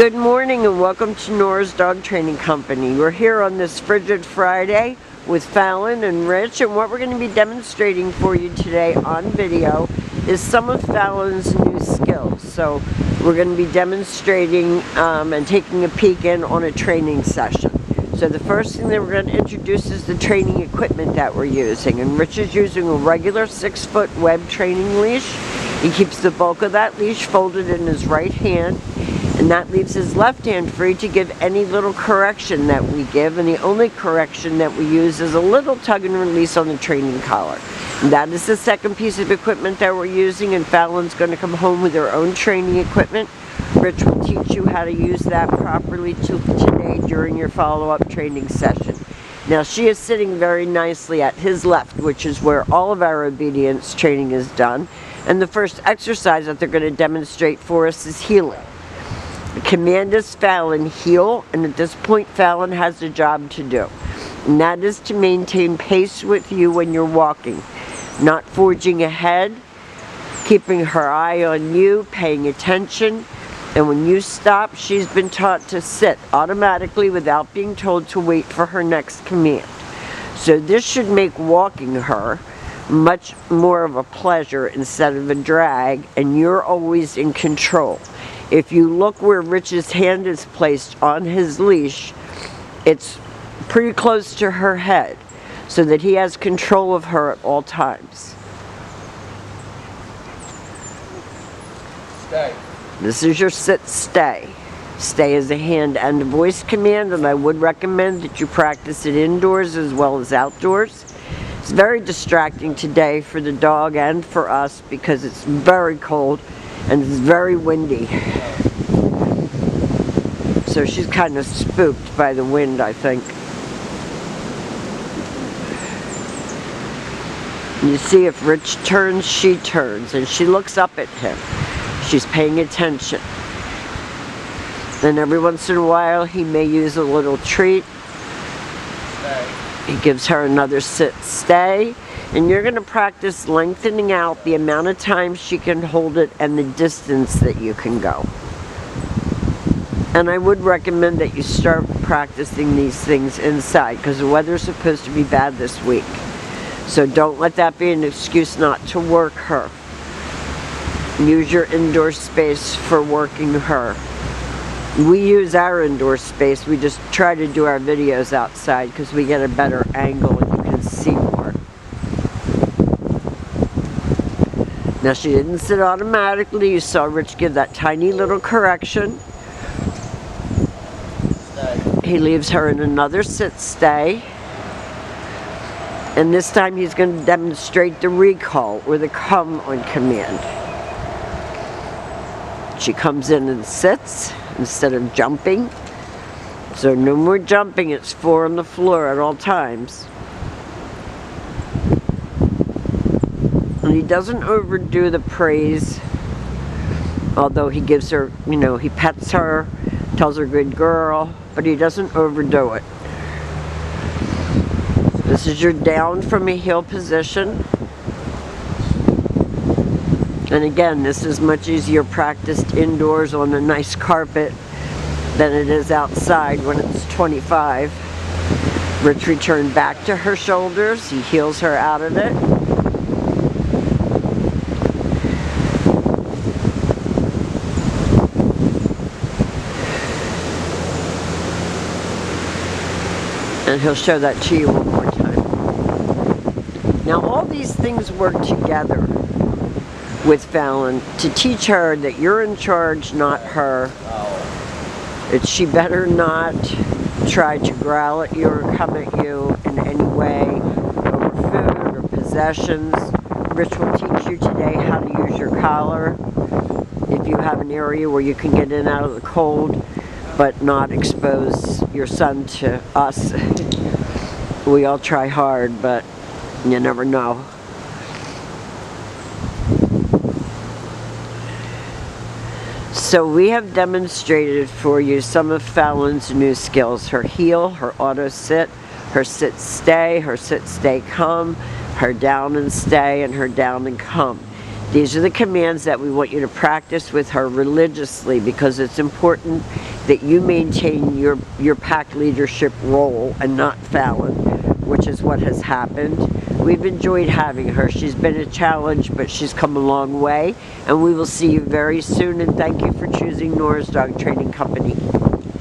Good morning and welcome to Nora's Dog Training Company. We're here on this frigid Friday with Falyn and Rich, and what we're going to be demonstrating for you today on video is some of Falyn's new skills. So we're going to be demonstrating and taking a peek in on a training session. So the first thing that we're going to introduce is the training equipment that we're using. And Rich is using a regular 6-foot web training leash. He keeps the bulk of that leash folded in his right hand, and that leaves his left hand free to give any little correction that we give, and the only correction that we use is a little tug and release on the training collar. And that is the second piece of equipment that we're using, and Falyn's going to come home with her own training equipment. Rich will teach you how to use that properly today during your follow-up training session. Now she is sitting very nicely at his left, which is where all of our obedience training is done. And the first exercise that they're going to demonstrate for us is heeling. The command is Falyn, heel, and at this point Falyn has a job to do. And that is to maintain pace with you when you're walking. Not forging ahead, keeping her eye on you, paying attention. And when you stop, she's been taught to sit automatically without being told to wait for her next command. So this should make walking her much more of a pleasure instead of a drag, and you're always in control. If you look where Rich's hand is placed on his leash, it's pretty close to her head, so that he has control of her at all times. Stay. This is your sit stay. Stay is a hand and a voice command, and I would recommend that you practice it indoors as well as outdoors. It's very distracting today for the dog and for us because it's very cold and it's very windy. So she's kind of spooked by the wind, I think. You see, if Rich turns, she turns, and she looks up at him. She's paying attention. Then every once in a while he may use a little treat. He gives her another sit stay, and you're going to practice lengthening out the amount of time she can hold it and the distance that you can go. And I would recommend that you start practicing these things inside because the weather's supposed to be bad this week. So don't let that be an excuse not to work her. Use your indoor space for working her. We use our indoor space. We just try to do our videos outside because we get a better angle and you can see more. Now she didn't sit automatically. You saw Rich give that tiny little correction. He leaves her in another sit stay. And this time he's going to demonstrate the recall or the come on command. She comes in and sits instead of jumping. So no more jumping, it's 4 on the floor at all times. And he doesn't overdo the praise, although he gives her, he pets her, tells her good girl, but he doesn't overdo it. This is your down from a heel position. And again, this is much easier practiced indoors on a nice carpet than it is outside when it's 25. Rich returned back to her shoulders. He heels her out of it. And he'll show that to you one more time. Now all these things work together with Falyn to teach her that you're in charge, not her. That she better not try to growl at you or come at you in any way over food or possessions. Rich will teach you today how to use your collar if you have an area where you can get in out of the cold but not expose your son to us. We all try hard, but you never know. So we have demonstrated for you some of Falyn's new skills. Her heel, her auto sit, her sit stay come, her down and stay, and her down and come. These are the commands that we want you to practice with her religiously because it's important that you maintain your pack leadership role and not Falyn, which is what has happened. We've enjoyed having her. She's been a challenge, but she's come a long way, and we will see you very soon, and thank you for choosing Nora's Dog Training Company.